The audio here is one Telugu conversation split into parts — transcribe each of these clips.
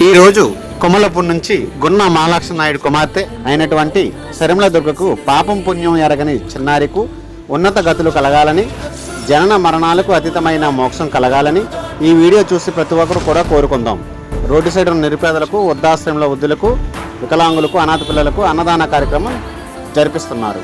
ఈరోజు కొమలపూర్ నుంచి గున్న మహాలక్ష్మి నాయుడు కుమార్తె అయినటువంటి శర్మిల దుర్గకు పాపం పుణ్యం ఎరగని చిన్నారికు ఉన్నత గతులు కలగాలని, జనన మరణాలకు అతీతమైన మోక్షం కలగాలని ఈ వీడియో చూసి ప్రతి ఒక్కరు కూడా కోరుకుందాం. రోడ్డు సైడ్ ఉన్న నిరుపేదలకు, వృద్ధాశ్రమంలో వృద్ధులకు, వికలాంగులకు, అనాథ పిల్లలకు అన్నదాన కార్యక్రమం జరిపిస్తున్నారు.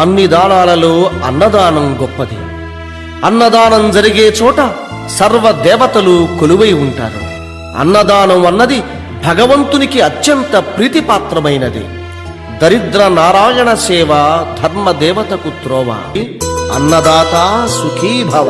అన్ని దానాలలో అన్నదానం గొప్పది. అన్నదానం జరిగే చోట సర్వ దేవతలు కొలువై ఉంటారు. అన్నదానం అన్నది భగవంతునికి అత్యంత ప్రీతిపాత్రమైనది. దరిద్ర నారాయణ సేవ ధర్మ దేవతకు త్రోవ. అన్నదాత సుఖీభవ.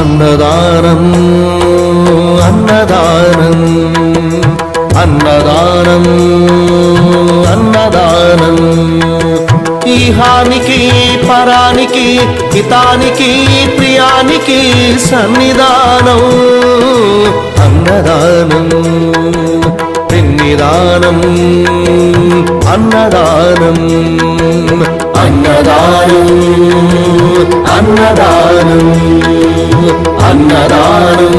అన్నదానం అన్నదానం అన్నదానం అన్నదానం ఈహానికి పరానికి హితానికి ప్రియానికి సన్నిధానం. అన్నదానం పిన్నిదానం అన్నదానం అన్నదానం అన్నదానం అన్నదానం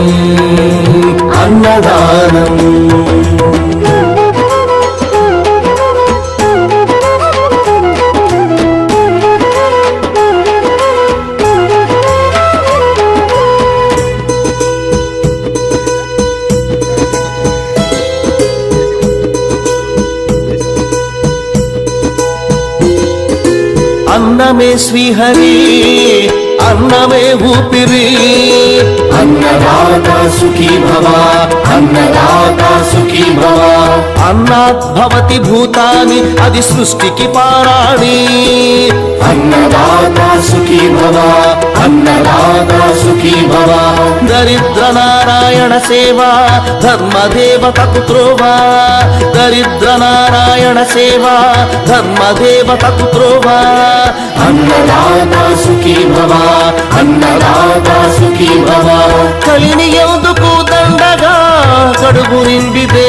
అన్నదానం. అన్నమే శ్రీహరి, అన్నమే ఊపిరి. అన్నదాత సుఖీ భవ, అన్నదాత సుఖీ భవ. అన్నాత్ భవతి భూతాని, అది సృష్టికి పారాణి. అన్నదాత సుఖీ భవ, అన్నదాత సుఖీ భవ. దరిద్ర నారాయణ సేవ ధర్మదేవతకు త్రోవ. దరిద్ర నారాయణ సేవ ధర్మదేవతకు త్రోవ. అన్నదాత సుఖీ భవ, అన్నదాత సుఖీ భవ. కలిని ఎందుకు దండగా కడుగు నిండితే